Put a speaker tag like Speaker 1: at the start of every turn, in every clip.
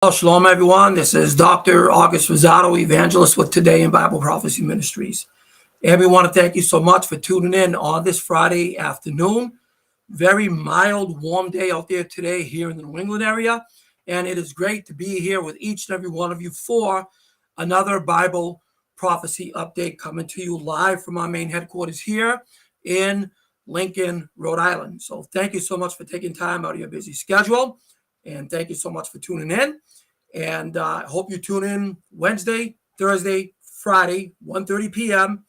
Speaker 1: Well, shalom, everyone. This is Dr. August Rosado, evangelist with Today in Bible Prophecy Ministries. And we want to thank you so much for tuning in on this Friday afternoon. Very mild, warm day out there today here in the New England area. And it is great to be here with each and every one of you for another Bible prophecy update coming to you live from our main headquarters here in Lincoln, Rhode Island. So thank you so much for taking time out of your busy schedule. And thank you so much for tuning in. And I hope you tune in Wednesday, Thursday, Friday, 1:30 p.m.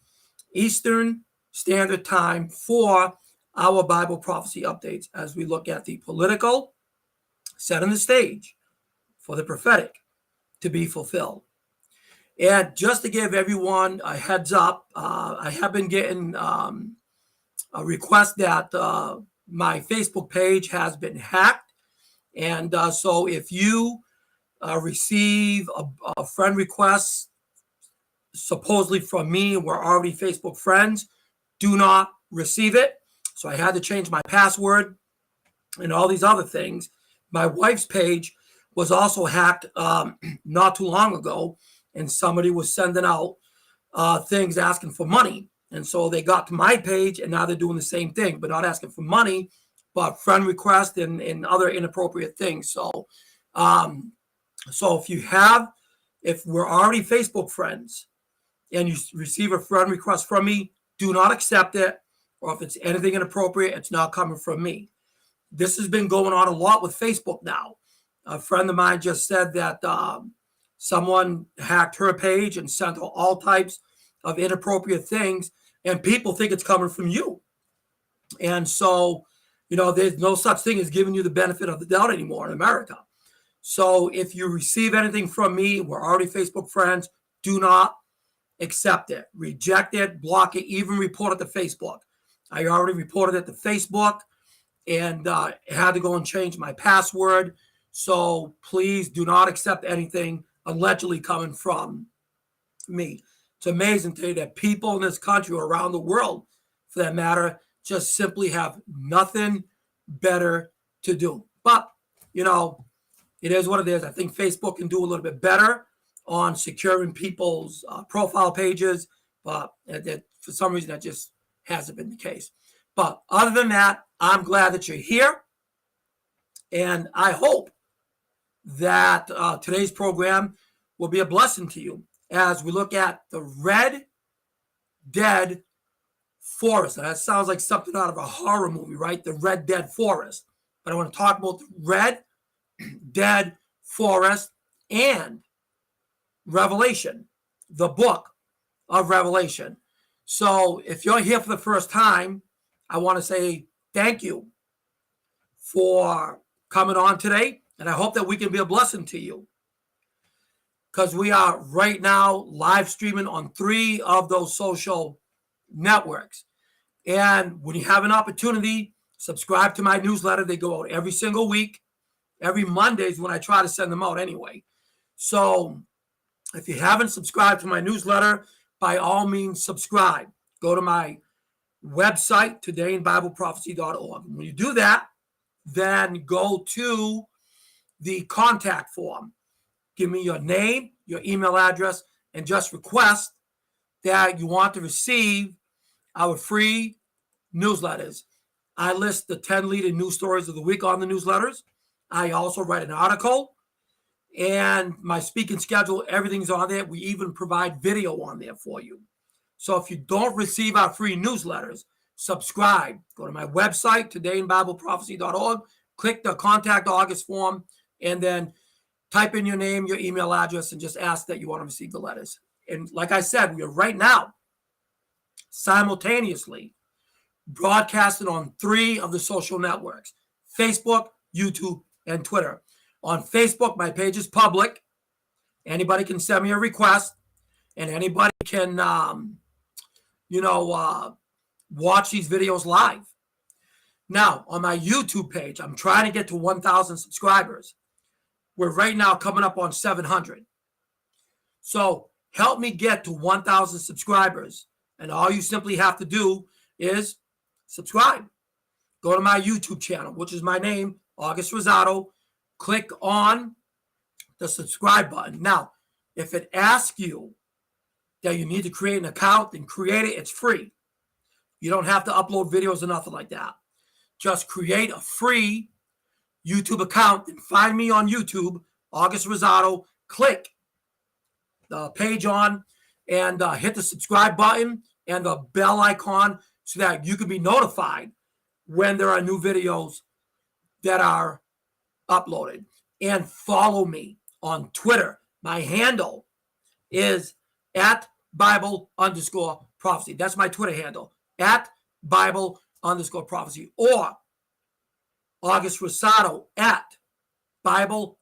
Speaker 1: Eastern Standard Time for our Bible prophecy updates as we look at the political, setting the stage for the prophetic to be fulfilled. And just to give everyone a heads up, I have been getting a request that my Facebook page has been hacked. And so if you receive a friend request supposedly from me, we're already Facebook friends, do not receive it. So I had to change my password and all these other things. My wife's page was also hacked not too long ago, and somebody was sending out things asking for money. And so they got to my page, and now they're doing the same thing, but not asking for money, but friend request and other inappropriate things. So, if we're already Facebook friends and you receive a friend request from me, do not accept it. Or if it's anything inappropriate, it's not coming from me. This has been going on a lot with Facebook now. A friend of mine just said that someone hacked her page and sent her all types of inappropriate things, and people think it's coming from you. And so, there's no such thing as giving you the benefit of the doubt anymore in America. So if you receive anything from me, we're already Facebook friends, do not accept it, reject it, block it, even report it to Facebook. I already reported it to Facebook and had to go and change my password. So please do not accept anything allegedly coming from me. It's amazing to me that people in this country or around the world, for that matter, just simply have nothing better to do. But, it is what it is. I think Facebook can do a little bit better on securing people's profile pages, but for some reason that just hasn't been the case. But other than that, I'm glad that you're here. And I hope that today's program will be a blessing to you as we look at the Red Dead Forest. Now, that sounds like something out of a horror movie, right? The Red Dead Forest. But I want to talk about the Red Dead Forest and Revelation, the book of Revelation. So if you're here for the first time, I want to say thank you for coming on today. And I hope that we can be a blessing to you, because we are right now live streaming on 3 of those social networks. And when you have an opportunity, subscribe to my newsletter. They go out every single week. Every Monday is when I try to send them out anyway. So if you haven't subscribed to my newsletter, by all means, subscribe. Go to my website, todayinbibleprophecy.org. When you do that, then go to the contact form. Give me your name, your email address, and just request that you want to receive our free newsletters. I list the 10 leading news stories of the week on the newsletters. I also write an article, and my speaking schedule, everything's on there. We even provide video on there for you. So if you don't receive our free newsletters, subscribe. Go to my website, todayinbibleprophecy.org, click the Contact August form, and then type in your name, your email address, and just ask that you want to receive the letters. And like I said, we are right now simultaneously broadcasting on 3 of the social networks: Facebook, YouTube, and Twitter. On Facebook, my page is public. Anybody can send me a request, and anybody can, watch these videos live. Now, on my YouTube page, I'm trying to get to 1,000 subscribers. We're right now coming up on 700. So help me get to 1,000 subscribers. And all you simply have to do is subscribe. Go to my YouTube channel, which is my name, August Rosado. Click on the subscribe button. Now, if it asks you that you need to create an account, then create it. It's free. You don't have to upload videos or nothing like that. Just create a free YouTube account and find me on YouTube, August Rosado. Click the page on and hit the subscribe button and the bell icon so that you can be notified when there are new videos that are uploaded. And follow me on Twitter. My handle is at Bible_prophecy. That's my Twitter handle, at Bible_prophecy, or August Rosado at Bible_.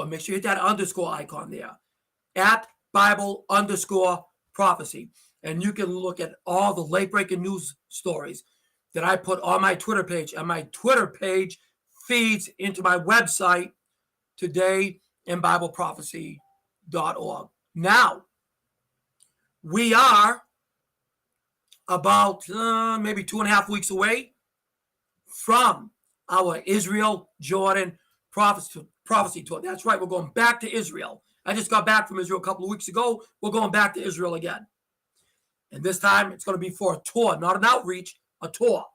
Speaker 1: Make sure you hit that underscore icon there, at Bible_prophecy. And you can look at all the late breaking news stories that I put on my Twitter page. And my Twitter page feeds into my website, todayinbibleprophecy.org. Now, we are about maybe 2.5 weeks away from our Israel Jordan prophecy tour. That's right, we're going back to Israel. I just got back from Israel a couple of weeks ago. We're going back to Israel again. And this time it's going to be for a tour, not an outreach, a tour.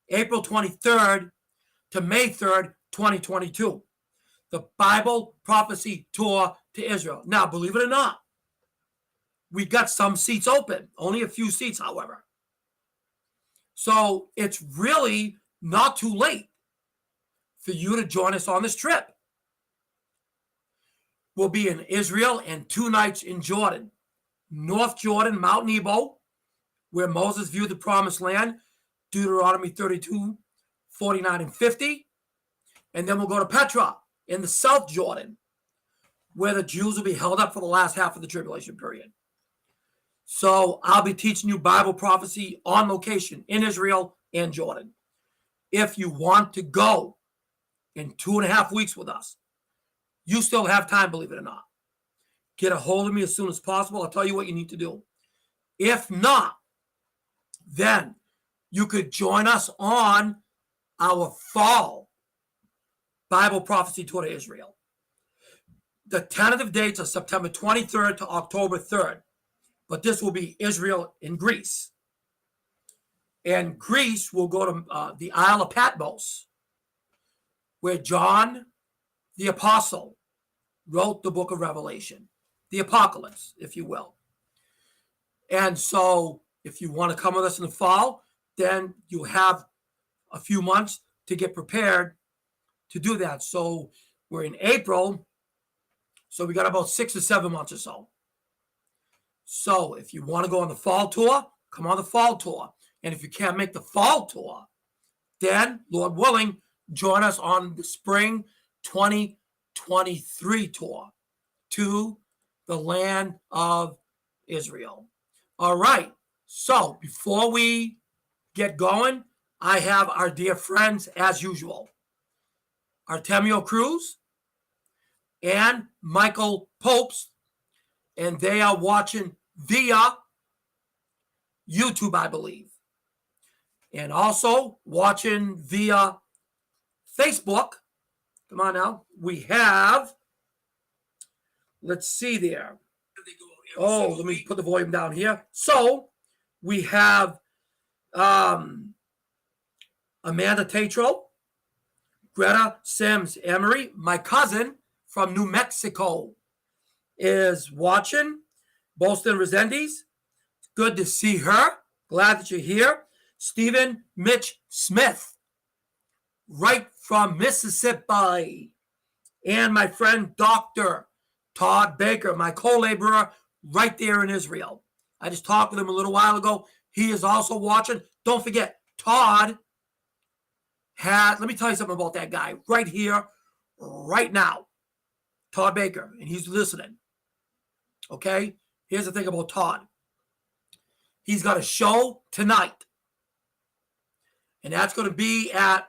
Speaker 1: April 23rd to May 3rd, 2022. The Bible Prophecy Tour to Israel. Now, believe it or not, we got some seats open. Only a few seats, however. So it's really not too late for you to join us on this trip. We'll be in Israel and 2 nights in Jordan. North Jordan, Mount Nebo, where Moses viewed the promised land, Deuteronomy 32, 49, and 50. And then we'll go to Petra in the South Jordan, where the Jews will be held up for the last half of the tribulation period. So I'll be teaching you Bible prophecy on location in Israel and Jordan. If you want to go in 2.5 weeks with us, you still have time, believe it or not. Get a hold of me as soon as possible. I'll tell you what you need to do. If not, then you could join us on our fall Bible Prophecy Tour to Israel. The tentative dates are September 23rd to October 3rd, but this will be Israel and Greece. And Greece will go to the Isle of Patmos, where John the Apostle wrote the book of Revelation, the Apocalypse, if you will. And so if you want to come with us in the fall, then you have a few months to get prepared to do that. So we're in April, so we got about 6 or 7 months or so. So if you want to go on the fall tour, come on the fall tour. And if you can't make the fall tour, then, Lord willing, join us on the spring 2023 tour to the land of Israel. All right. So before we get going, I have our dear friends, as usual, Artemio Cruz and Michael Popes, and they are watching via YouTube, I believe, and also watching via Facebook. Come on now. We have, let's see there. Oh, let me put the volume down here. So we have Amanda Tatro, Greta Sims Emery, my cousin from New Mexico, is watching. Boston Resendiz, good to see her. Glad that you're here. Stephen Mitch Smith, right from Mississippi. And my friend Dr. Todd Baker, my co-laborer, right there in Israel. I just talked with him a little while ago. He is also watching. Don't forget, Todd let me tell you something about that guy right here, right now. Todd Baker, and he's listening. Okay? Here's the thing about Todd. He's got a show tonight, and that's going to be at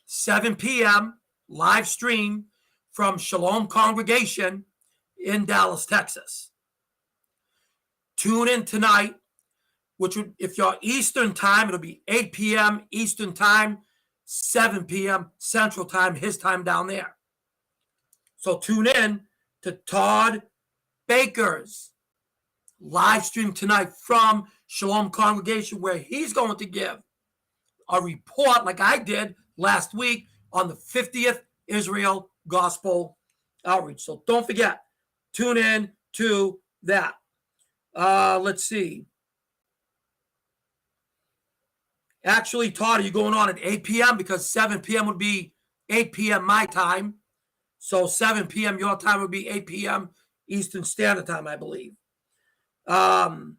Speaker 1: 7 p.m. live stream from Shalom Congregation in Dallas, Texas. Tune in tonight, which would, if you're Eastern time, it'll be 8 p.m. Eastern time, 7 p.m. Central time, his time down there. So tune in to Todd Baker's live stream tonight from Shalom Congregation, where he's going to give a report like I did last week on the 50th Israel Gospel Outreach. So don't forget, tune in to that. Let's see. Actually, Todd, are you going on at 8 p.m.? Because 7 p.m. would be 8 p.m. my time. So 7 p.m. your time would be 8 p.m. Eastern Standard Time, I believe. Oh,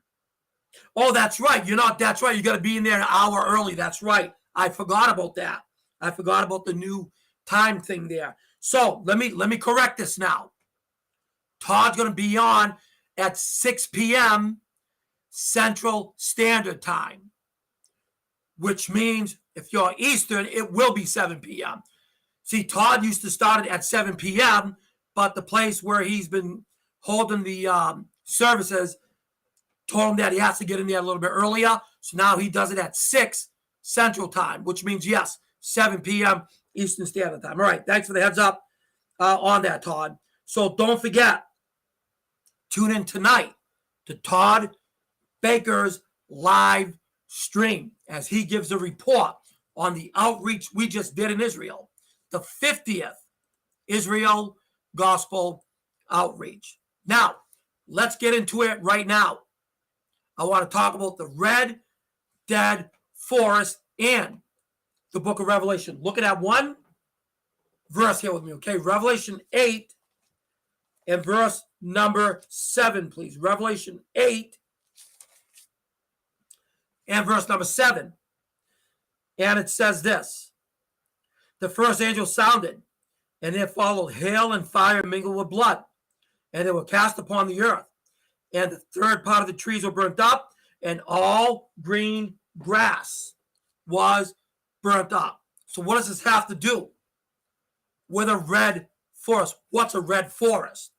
Speaker 1: that's right. That's right. You got to be in there an hour early. That's right. I forgot about that. I forgot about the new time thing there. So let me correct this now. Todd's going to be on at 6 p.m. Central Standard Time, which means if you're Eastern, it will be 7 p.m. See, Todd used to start it at 7 p.m., but the place where he's been holding the services told him that he has to get in there a little bit earlier. So now he does it at 6 Central Time, which means, yes, 7 p.m. Eastern Standard Time. All right, thanks for the heads up on that, Todd. So don't forget, tune in tonight to Todd Baker's live stream as he gives a report on the outreach we just did in Israel, the 50th Israel Gospel Outreach. Now, let's get into it right now. I want to talk about the Red Dead Forest and the book of Revelation. Look at that one verse here with me, okay? Revelation 8 and verse number 7, please. Revelation 8 and verse number 7. And it says this: the first angel sounded, and there followed hail and fire mingled with blood, and they were cast upon the earth. And the third part of the trees were burnt up, and all green grass was burnt up. So what does this have to do with a red forest? What's a red forest?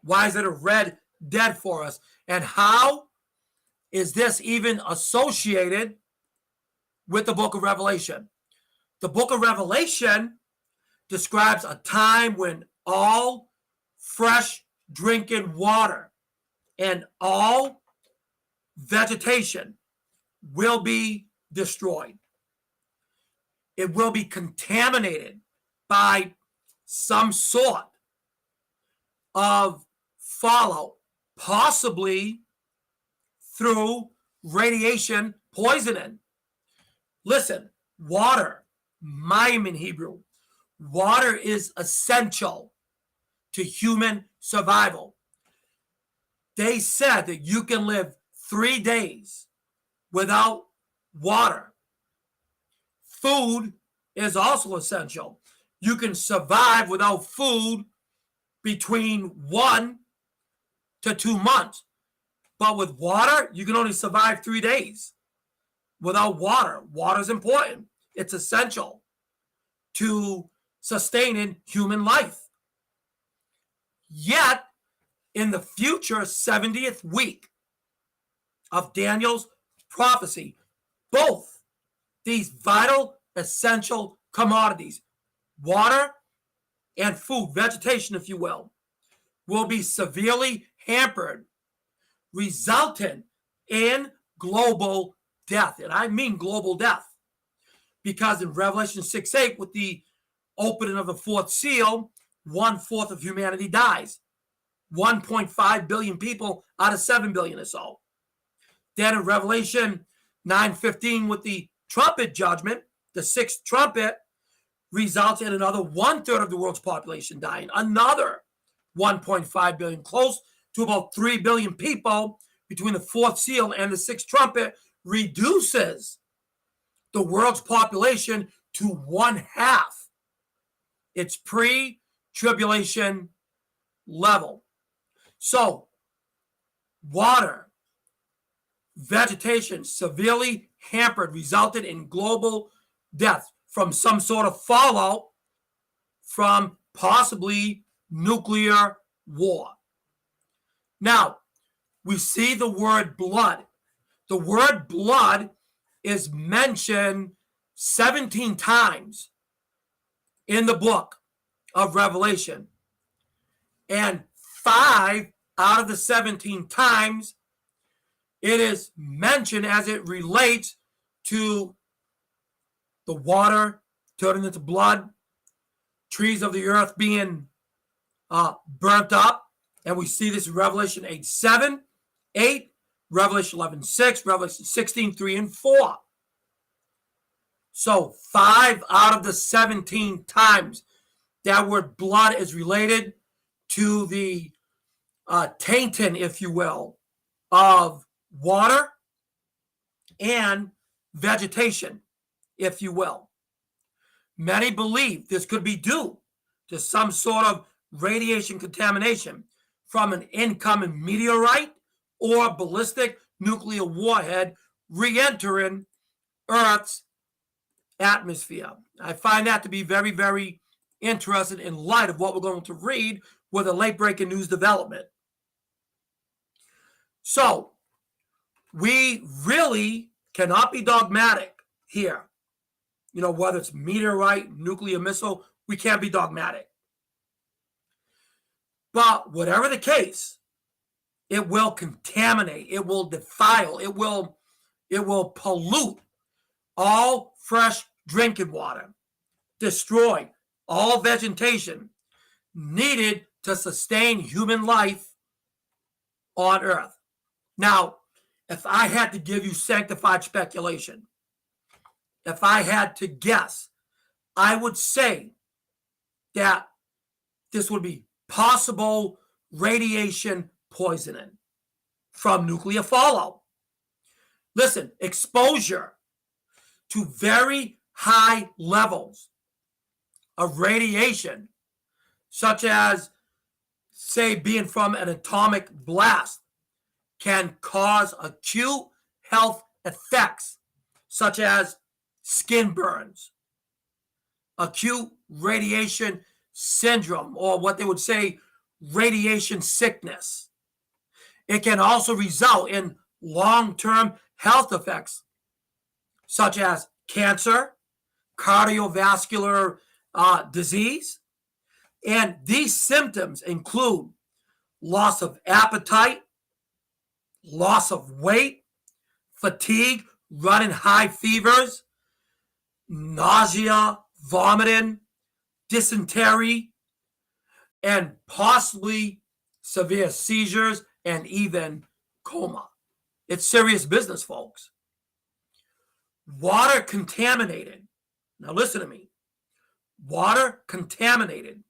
Speaker 1: Why is it a red dead forest? And how is this even associated with the book of Revelation? The book of Revelation describes a time when all fresh drinking water and all vegetation will be destroyed. It will be contaminated by some sort of fallout, possibly through radiation poisoning. Listen, water, mayim in Hebrew, water is essential to human survival. They said that you can live 3 days without water. Food is also essential. You can survive without food between 1 to 2 months. But with water, you can only survive 3 days without water. Water is important. It's essential to sustaining human life. Yet, in the future 70th week of Daniel's prophecy, both these vital, essential commodities, water and food, vegetation, if you will be severely hampered, resulting in global death. And I mean global death. Because in Revelation 6:8, with the opening of the fourth seal, 1/4 of humanity dies. 1.5 billion people out of 7 billion or so. Then in Revelation 9:15, with the trumpet judgment, the sixth trumpet results in another 1/3 of the world's population dying. Another 1.5 billion, close to about 3 billion people between the fourth seal and the sixth trumpet, reduces the world's population to 1/2 its pre-tribulation level. So, water, vegetation severely hampered, resulted in global death from some sort of fallout from possibly nuclear war. Now, we see the word blood. The word blood is mentioned 17 times in the book of Revelation. And 5 out of the 17 times it is mentioned as it relates to the water turning into blood, trees of the earth being burnt up. And we see this in Revelation 8:7, 8, Revelation 11:6, Revelation 16:3 and 4. So 5 out of the 17 times that word blood is related to the tainting, if you will, of water and vegetation, if you will. Many believe this could be due to some sort of radiation contamination from an incoming meteorite or ballistic nuclear warhead re-entering Earth's atmosphere. I find that to be very, very interesting in light of what we're going to read with a late-breaking news development. So, we really cannot be dogmatic here. You know, whether it's meteorite, nuclear missile, we can't be dogmatic. But whatever the case, it will contaminate, it will defile, it will pollute all fresh drinking water, destroy all vegetation needed to sustain human life on Earth. Now, if I had to give you sanctified speculation, if I had to guess, I would say that this would be possible radiation poisoning from nuclear fallout. Listen, exposure to very high levels of radiation, such as, say, being from an atomic blast, can cause acute health effects, such as skin burns, acute radiation syndrome, or what they would say, radiation sickness. It can also result in long-term health effects, such as cancer, cardiovascular disease. And these symptoms include loss of appetite, loss of weight, fatigue, running high fevers, nausea, vomiting, dysentery, and possibly severe seizures and even coma. It's serious business, folks. Water contaminated. Now listen to me. Water contaminated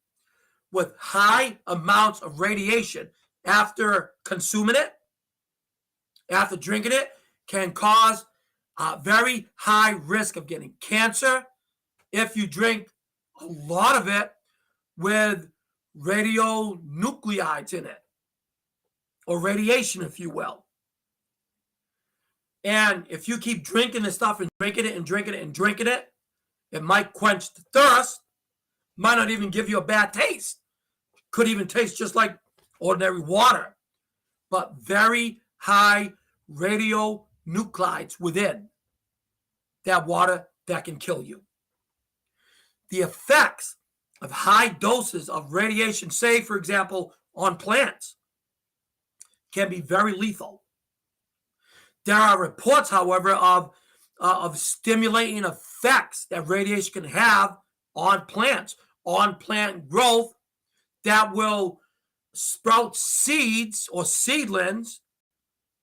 Speaker 1: with high amounts of radiation after consuming it, after drinking it, can cause a very high risk of getting cancer if you drink a lot of it with radionuclides in it, or radiation, if you will. And if you keep drinking this stuff and drinking it and drinking it and drinking it, it might quench the thirst, might not even give you a bad taste. Could even taste just like ordinary water, but very high radionuclides within that water that can kill you. The effects of high doses of radiation, say, for example, on plants, can be very lethal. There are reports, however, of stimulating effects that radiation can have on plants, on plant growth, that will sprout seeds or seedlings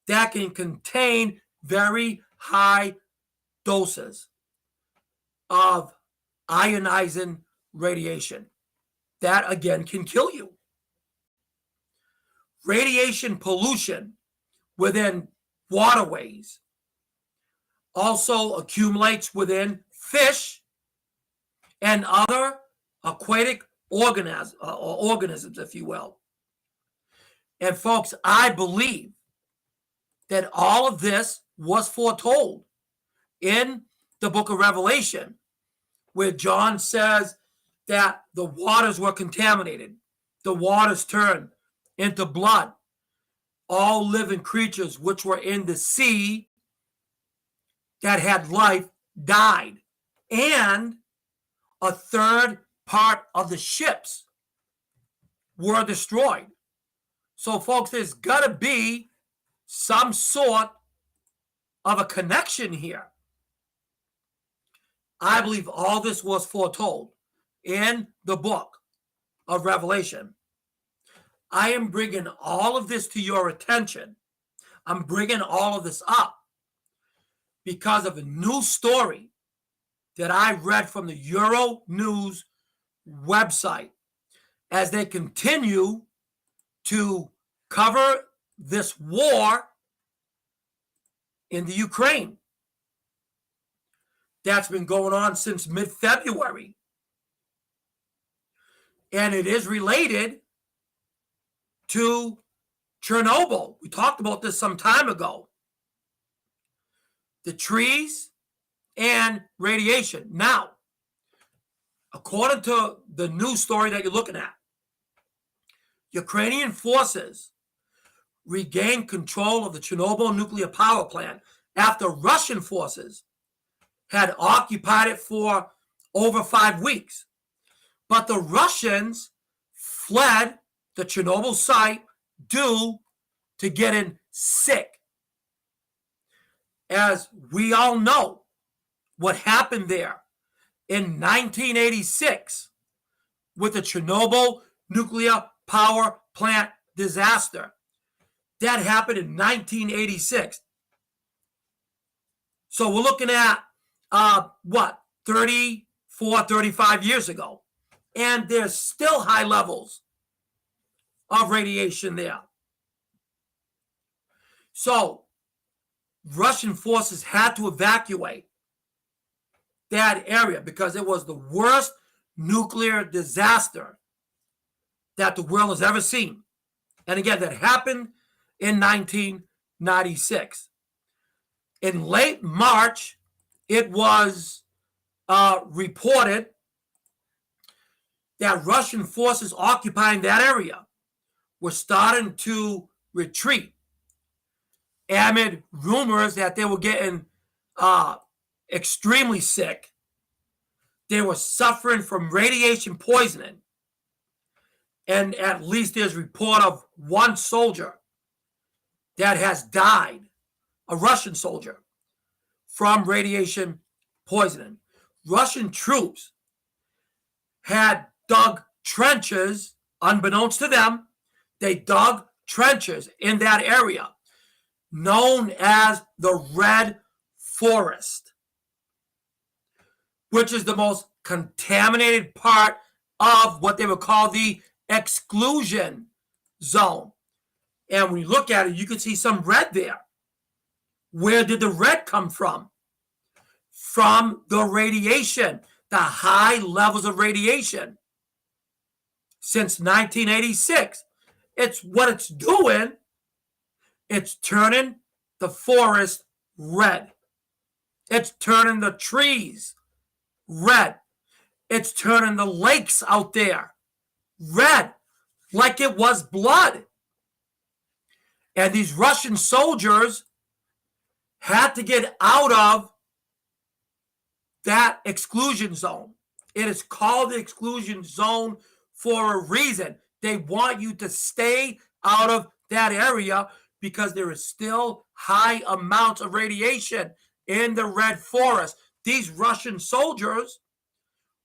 Speaker 1: that can contain very high doses of ionizing radiation. That, again, can kill you. Radiation pollution within waterways also accumulates within fish and other aquatic organisms, if you will. And folks, I believe that all of this was foretold in the book of Revelation, where John says that the waters were contaminated, the waters turned into blood, all living creatures which were in the sea that had life died, and a third part of the ships were destroyed. So, folks, there's got to be some sort of a connection here. I believe all this was foretold in the book of Revelation. I am bringing all of this to your attention. I'm bringing all of this up because of a new story that I read from the Euro News website as they continue to cover this war in the Ukraine that's been going on since mid-February. And it is related to Chernobyl. We talked about this some time ago. The trees and radiation. Now, according to the news story that you're looking at, Ukrainian forces regained control of the Chernobyl nuclear power plant after Russian forces had occupied it for over 5 weeks. But the Russians fled the Chernobyl site due to getting sick. As we all know, what happened there in 1986 with the Chernobyl nuclear power plant disaster. That happened in 1986. So we're looking at, 34, 35 years ago. And there's still high levels of radiation there. So Russian forces had to evacuate that area because it was the worst nuclear disaster that the world has ever seen. And again, that happened in 1996. In late March, it was reported that Russian forces occupying that area were starting to retreat amid rumors that they were getting extremely sick. They were suffering from radiation poisoning. And at least there's report of one soldier that has died, a Russian soldier, from radiation poisoning. Russian troops had dug trenches, unbeknownst to them. They dug trenches in that area known as the Red Forest, which is the most contaminated part of what they would call the exclusion zone. And when you look at it, you can see some red there. Where did the red come from? From the radiation, the high levels of radiation. Since 1986, it's what it's doing. It's turning the forest red. It's turning the trees red. It's turning the lakes out there red, like it was blood. And these Russian soldiers had to get out of that exclusion zone. It is called the exclusion zone for a reason. They want you to stay out of that area because there is still high amounts of radiation in the Red Forest. These Russian soldiers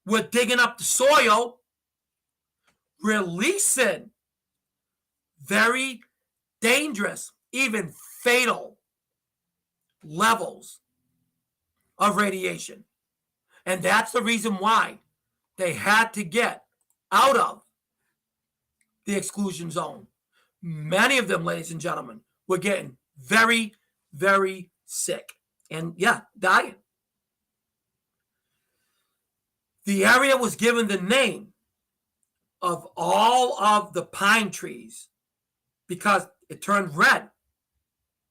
Speaker 1: were digging up the soil, releasing very dangerous, even fatal levels of radiation. And that's the reason why they had to get out of the exclusion zone. Many of them, ladies and gentlemen, were getting very, very sick and, dying. The area was given the name of all of the pine trees because it turned red.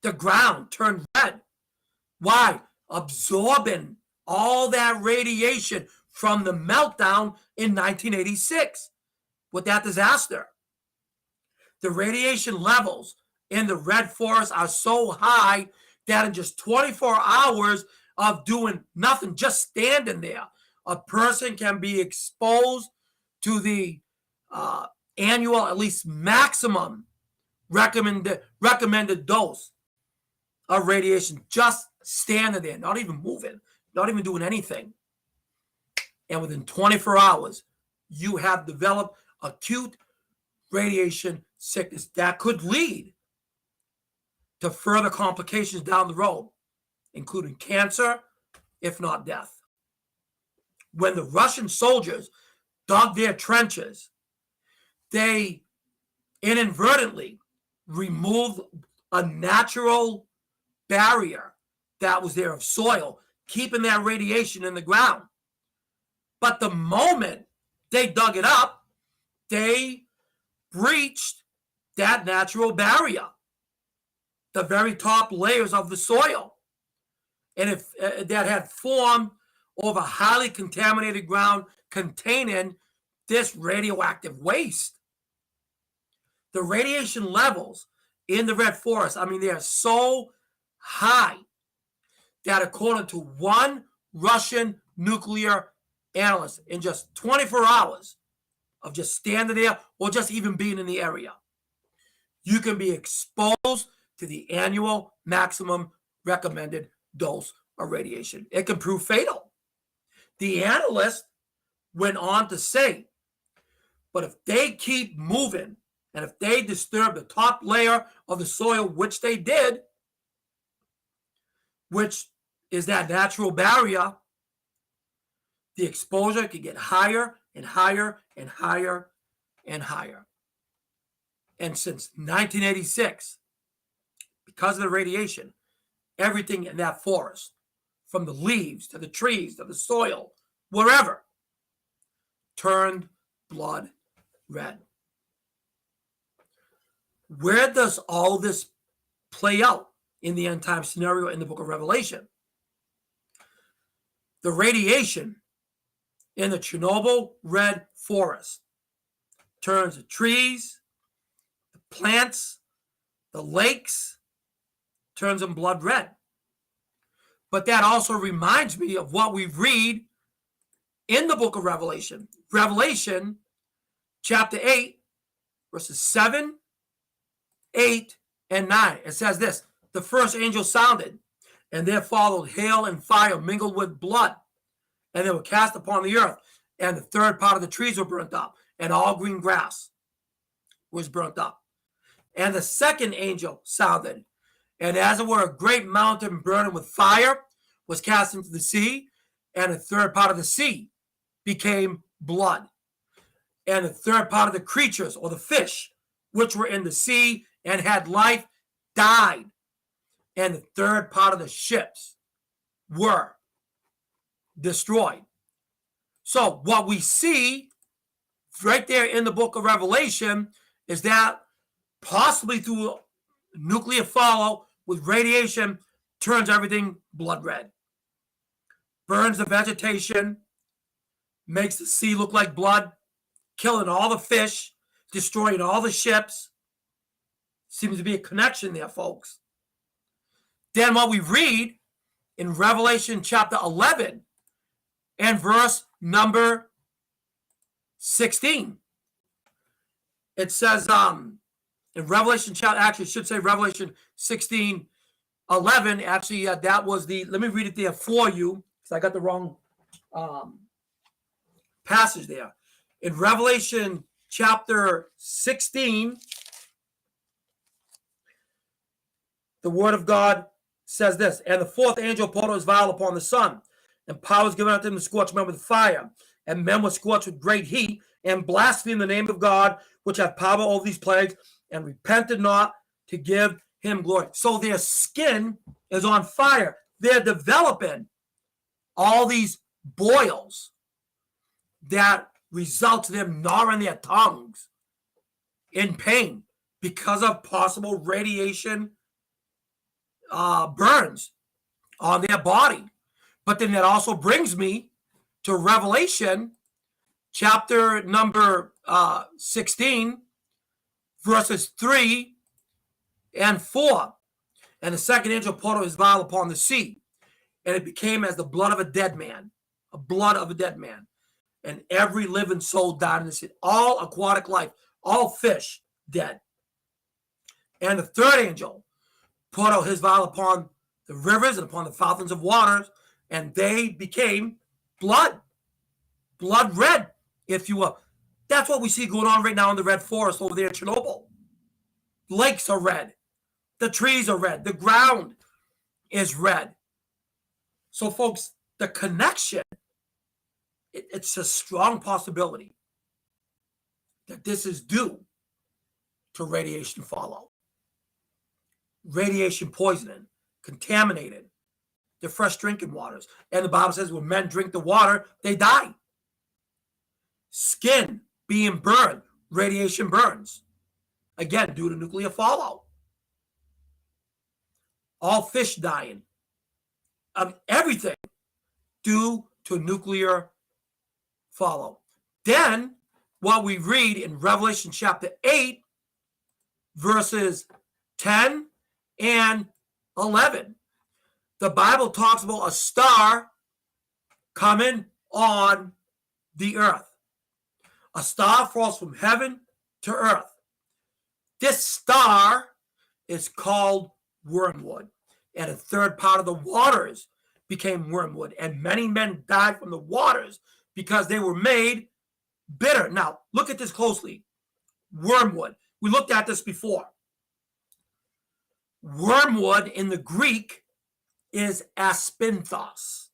Speaker 1: The ground turned red. Why? Absorbing all that radiation from the meltdown in 1986 with that disaster. The radiation levels in the Red Forest are so high that in just 24 hours of doing nothing, just standing there, a person can be exposed to the annual, at least maximum recommended dose of radiation, just standing there, not even moving, not even doing anything. And within 24 hours, you have developed acute radiation sickness that could lead to further complications down the road, including cancer, if not death. When the Russian soldiers dug their trenches, they inadvertently removed a natural barrier that was there of soil, keeping that radiation in the ground. But the moment they dug it up, they breached that natural barrier, the very top layers of the soil. And if that had formed over highly contaminated ground containing this radioactive waste. The radiation levels in the Red Forest, I mean, they are so high that according to one Russian nuclear analyst, in just 24 hours of just standing there or just even being in the area, you can be exposed to the annual maximum recommended dose of radiation. It can prove fatal. The analyst went on to say, but if they keep moving and if they disturb the top layer of the soil, which they did, which is that natural barrier, the exposure could get higher and higher and higher and higher. And since 1986, because of the radiation, everything in that forest, from the leaves to the trees to the soil, wherever, turned blood red. Where does all this play out in the end time scenario in the book of Revelation? The radiation in the Chernobyl red forest turns the trees, the plants, the lakes, turns them blood red. But that also reminds me of what we read in the book of Revelation. Revelation chapter 8, verses 7, 8, and 9. It says this: the first angel sounded, and there followed hail and fire mingled with blood, and they were cast upon the earth, and the third part of the trees were burnt up, and all green grass was burnt up. And the second angel sounded, and as it were, a great mountain burning with fire was cast into the sea, and the third part of the sea became blood. And the third part of the creatures, or the fish, which were in the sea and had life, died. And the third part of the ships were destroyed. So what we see right there in the book of Revelation is that possibly through nuclear fallout with radiation turns everything blood red, burns the vegetation, makes the sea look like blood, killing all the fish, destroying all the ships. Seems to be a connection there, folks. Then what we read in Revelation chapter 11 and verse number 16, it says in Revelation chapter, actually it should say Revelation 16, 11. Actually, that was the, let me read it there for you because I got the wrong passage there. In Revelation chapter 16, the word of God says this: and the fourth angel poured out his vial upon the sun, and power was given unto him to scorch men with fire, and men were scorched with great heat, and blasphemed the name of God, which hath power over these plagues, and repented not to give him glory. So their skin is on fire. They're developing all these boils that result to them gnawing their tongues in pain because of possible radiation burns on their body. But then that also brings me to Revelation chapter number 16, verses 3 and 4. And the second angel poured out his vial upon the sea, and it became as the blood of a dead man, a blood of a dead man. And every living soul died in the sea. All aquatic life, all fish dead. And the third angel poured out his vial upon the rivers and upon the fountains of waters, and they became blood red, if you will. That's what we see going on right now in the red forest over there in Chernobyl. Lakes are red. The trees are red. The ground is red. So, folks, the connection, it's a strong possibility that this is due to radiation fallout. Radiation poisoning, contaminated the fresh drinking waters. And the Bible says when men drink the water, they die. Skin being burned, radiation burns. Again, due to nuclear fallout. All fish dying. Everything due to nuclear fallout. Then, what we read in Revelation chapter 8, verses 10 and 11, the Bible talks about a star coming on the earth. A star falls from heaven to earth. This star is called wormwood, and a third part of the waters became wormwood, and many men died from the waters because they were made bitter. Now, look at this closely. Wormwood. We looked at this before. Wormwood in the Greek is aspinthos.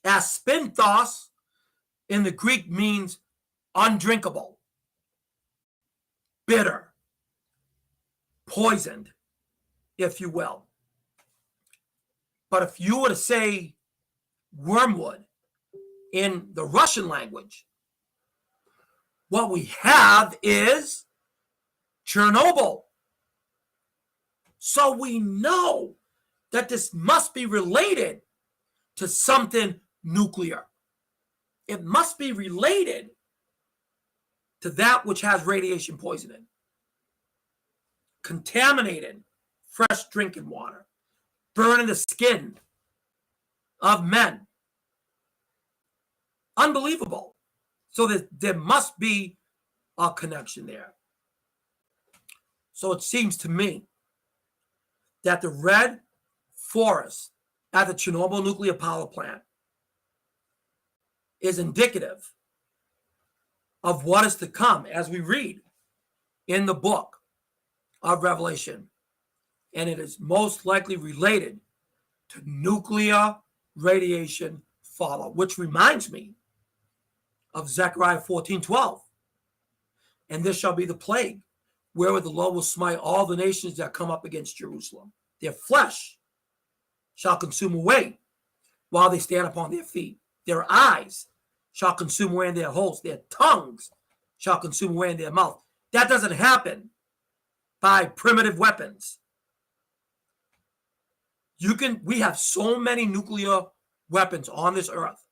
Speaker 1: Aspinthos in the Greek means undrinkable, bitter, poisoned, if you will. But if you were to say wormwood in the Russian language, what we have is Chernobyl. So we know that this must be related to something nuclear. It must be related to that which has radiation poisoning, contaminated fresh drinking water, burning the skin of men. Unbelievable. So there must be a connection there. So it seems to me that the red forest at the Chernobyl nuclear power plant is indicative of what is to come as we read in the book of Revelation. And it is most likely related to nuclear radiation fallout, which reminds me of Zechariah 14:12. And this shall be the plague, wherewith the Lord will smite all the nations that come up against Jerusalem. Their flesh shall consume away while they stand upon their feet. Their eyes shall consume away in their holes. Their tongues shall consume away in their mouth. That doesn't happen by primitive weapons. We have so many nuclear weapons on this earth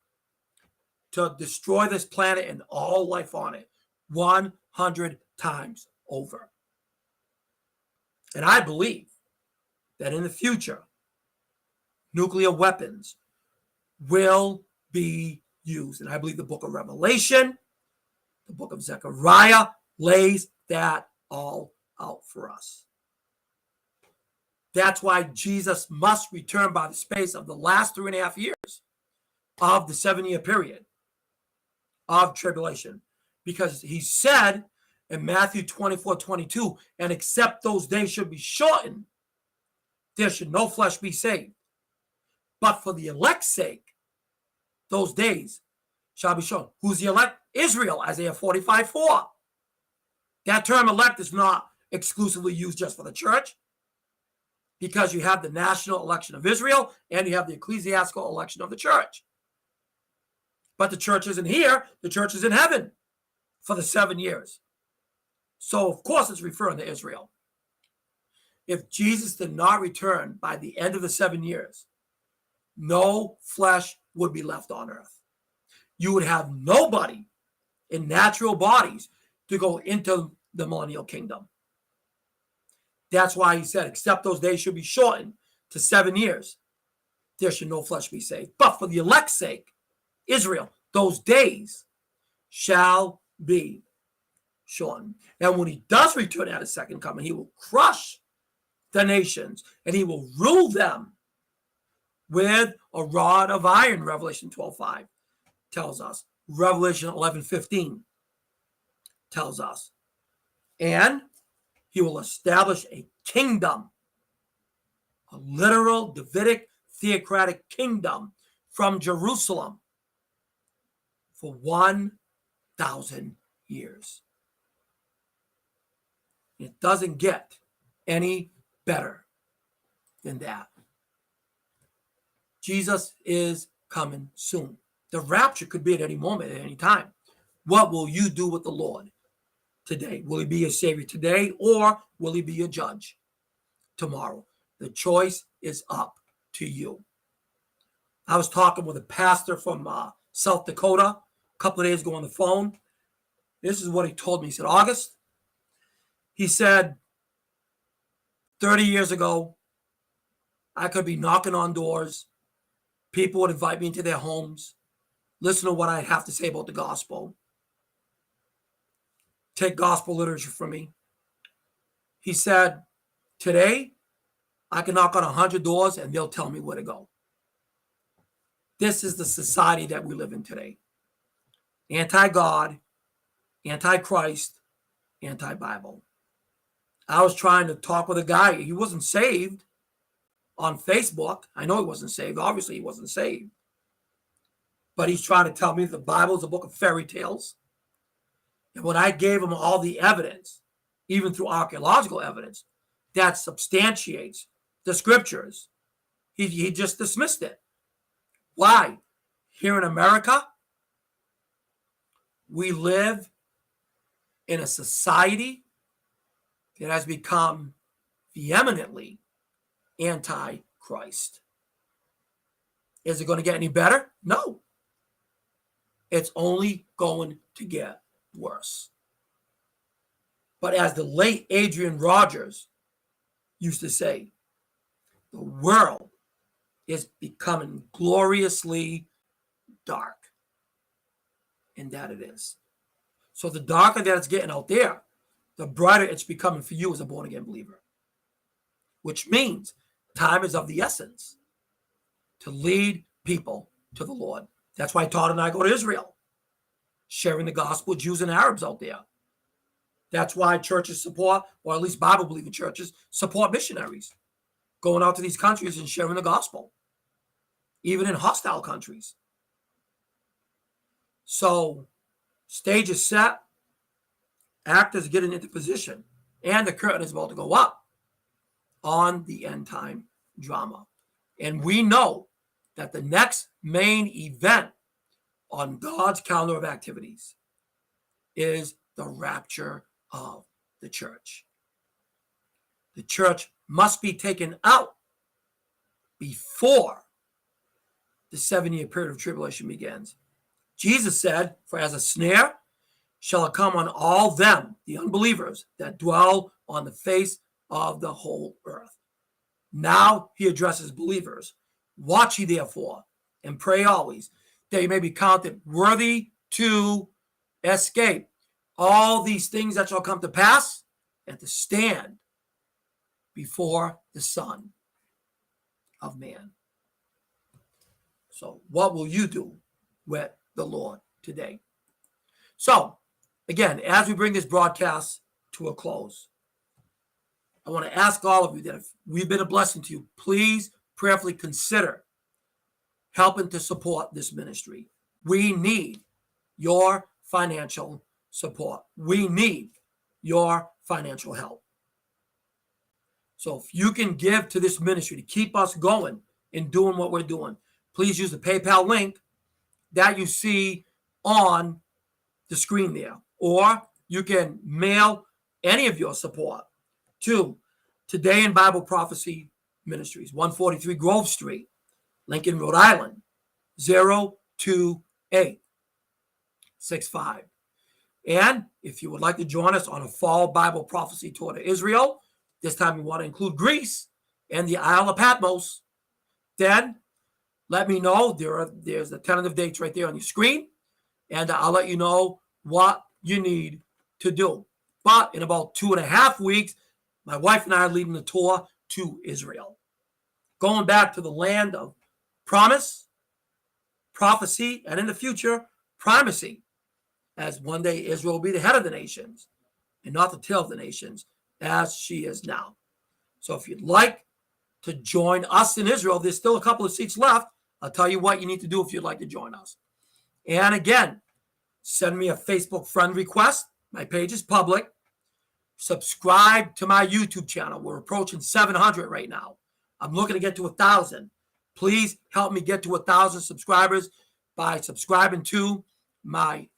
Speaker 1: to destroy this planet and all life on it 100 times over. And I believe that in the future, nuclear weapons will be used. And I believe the book of Revelation, the book of Zechariah lays that all out for us. That's why Jesus must return by the space of the last 3.5 years of the 7-year period of tribulation. Because he said in Matthew 24:22, and except those days should be shortened, there should no flesh be saved. But for the elect's sake, those days shall be shortened. Who's the elect? Israel, Isaiah 45:4. That term elect is not exclusively used just for the church, because you have the national election of Israel and you have the ecclesiastical election of the church. But the church isn't here. The church is in heaven for the 7 years. So, of course, it's referring to Israel. If Jesus did not return by the end of the 7 years, no flesh would be left on earth. You would have nobody in natural bodies to go into the millennial kingdom. That's why he said, except those days should be shortened to 7 years, there should no flesh be saved. But for the elect's sake, Israel, those days shall be shortened. And when he does return at his second coming, he will crush the nations and he will rule them with a rod of iron, Revelation 12:5 tells us. Revelation 11:15 tells us. And he will establish a kingdom, a literal Davidic theocratic kingdom from Jerusalem for 1,000 years. It doesn't get any better than that. Jesus is coming soon. The rapture could be at any moment, at any time. What will you do with the Lord today? Will he be your Savior today, or will he be your judge tomorrow? The choice is up to you. I was talking with a pastor from South Dakota a couple of days ago on the phone. This is what he told me. He said, August, he said, 30 years ago, I could be knocking on doors. People would invite me into their homes, listen to what I have to say about the gospel, take gospel literature from me. He said, today, I can knock on 100 doors and they'll tell me where to go. This is the society that we live in today. Anti-God, anti-Christ, anti-Bible. I was trying to talk with a guy. He wasn't saved on Facebook. I know he wasn't saved. Obviously, he wasn't saved. But he's trying to tell me the Bible is a book of fairy tales. And when I gave him all the evidence, even through archaeological evidence, that substantiates the scriptures, he just dismissed it. Why? Here in America, we live in a society that has become vehemently anti-Christ. Is it going to get any better? No. It's only going to get worse. But as the late Adrian Rogers used to say, the world is becoming gloriously dark. And that it is. So the darker that it's getting out there, the brighter it's becoming for you as a born-again believer. Which means time is of the essence to lead people to the Lord. That's why Todd and I go to Israel, sharing the gospel with Jews and Arabs out there. That's why churches support, or at least Bible-believing churches, support missionaries going out to these countries and sharing the gospel, even in hostile countries. So, stage is set, actors getting into position, and the curtain is about to go up on the end time drama. And we know that the next main event on God's calendar of activities is the rapture of the church. The church must be taken out before the 7-year period of tribulation begins. Jesus said, for as a snare shall it come on all them, the unbelievers, that dwell on the face of the whole earth. Now he addresses believers. Watch ye therefore, and pray always, that you may be counted worthy to escape all these things that shall come to pass, and to stand before the Son of Man. So what will you do with the Lord today? So, again, as we bring this broadcast to a close, I want to ask all of you that if we've been a blessing to you, please prayerfully consider helping to support this ministry. We need your financial support. We need your financial help. So if you can give to this ministry to keep us going and doing what we're doing, please use the PayPal link that you see on the screen there. Or you can mail any of your support to Today in Bible Prophecy Ministries, 143 Grove Street, Lincoln, Rhode Island, 02865. And if you would like to join us on a fall Bible prophecy tour to Israel, this time we want to include Greece and the Isle of Patmos, then let me know. There's the tentative dates right there on your screen, and I'll let you know what you need to do. But in about 2.5 weeks, my wife and I are leading the tour to Israel, going back to the land of promise, prophecy, and in the future, primacy, as one day Israel will be the head of the nations and not the tail of the nations, as she is now. So if you'd like to join us in Israel, there's still a couple of seats left. I'll tell you what you need to do if you'd like to join us. And again, send me a Facebook friend request. My page is public. Subscribe to my YouTube channel. We're approaching 700 right now. I'm looking to get to 1,000. Please help me get to 1,000 subscribers by subscribing to my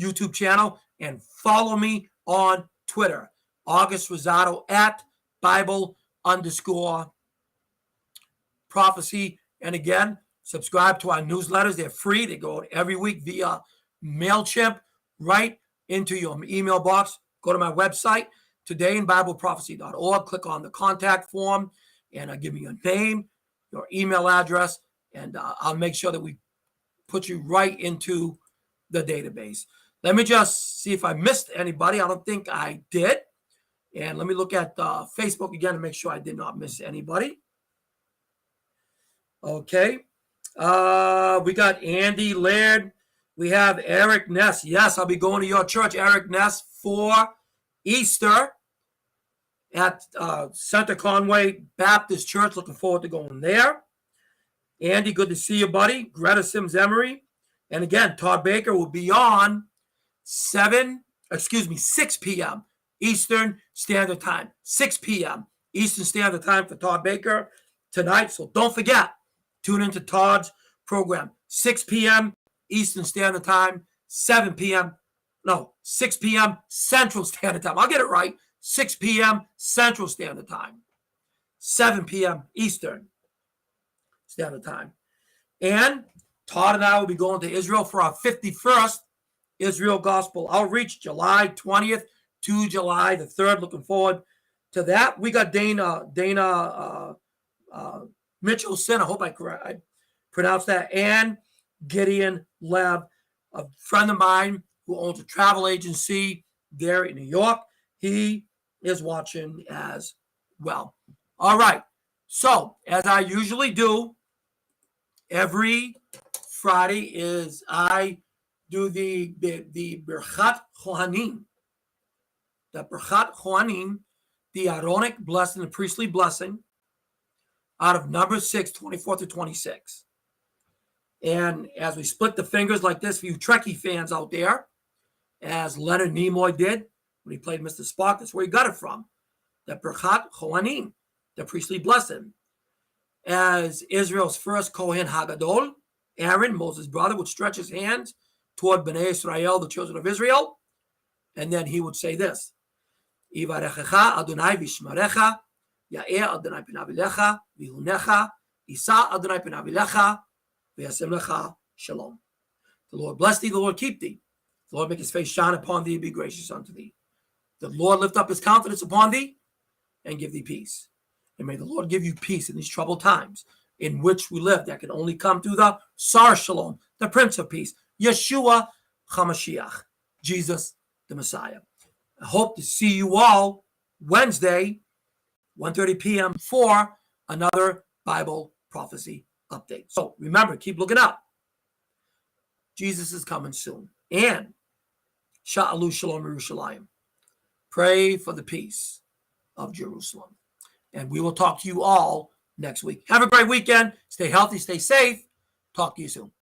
Speaker 1: YouTube channel and follow me on Twitter, August Rosado at Bible_prophecy. And again, subscribe to our newsletters. They're free. They go out every week via MailChimp right into your email box. Go to my website, todayinbibleprophecy.org. Click on the contact form and give me your name, your email address, and I'll make sure that we put you right into the database. Let me just see if I missed anybody. I don't think I did. And let me look at Facebook again to make sure I did not miss anybody. Okay. We got Andy Laird. We have Eric Ness. Yes, I'll be going to your church, Eric Ness, for Easter at Center Conway Baptist Church. Looking forward to going there. Andy, good to see you, buddy. Greta Sims Emery. And again, Todd Baker will be on 6 p.m. Eastern Standard Time. 6 p.m. Eastern Standard Time for Todd Baker tonight. So don't forget, tune into Todd's program. 6 p.m. Eastern Standard Time, 6 p.m. Central Standard Time. I'll get it right. 6 p.m. Central Standard Time, 7 p.m. Eastern Standard Time. And Todd and I will be going to Israel for our 51st Israel Gospel Outreach, July 20th to July the 3rd. Looking forward to that. We got Dana Mitchelson. I hope I pronounced that. And Gideon Lev, a friend of mine who owns a travel agency there in New York. He is watching as well. All right. So, as I usually do, every Friday I do the Birchat Kohanim. The Birchat Kohanim, the Aaronic blessing, the priestly blessing, out of Numbers 6, 24 to 26. And as we split the fingers like this for you Trekkie fans out there, as Leonard Nimoy did when he played Mr. Spock, that's where he got it from. The Birchat Kohanim, the priestly blessing. As Israel's first Kohen Hagadol, Aaron, Moses' brother, would stretch his hands toward Bnei Israel, the children of Israel, and then he would say this: Yivarechecha Adonai v'shmarecha, Ya'er Adonai panav elecha, v'hunecha, Yisa Adonai panav elecha, v'yasem lecha shalom. The Lord bless thee, the Lord keep thee. The Lord make his face shine upon thee and be gracious unto thee. The Lord lift up his countenance upon thee and give thee peace. And may the Lord give you peace in these troubled times in which we live. That can only come through the Sar Shalom, the Prince of Peace, Yeshua HaMashiach, Jesus the Messiah. I hope to see you all Wednesday, 1:30 p.m. for another Bible prophecy update. So remember, keep looking up. Jesus is coming soon. And Sha'alu Shalom Yerushalayim. Pray for the peace of Jerusalem. And we will talk to you all next week. Have a great weekend. Stay healthy, stay safe. Talk to you soon.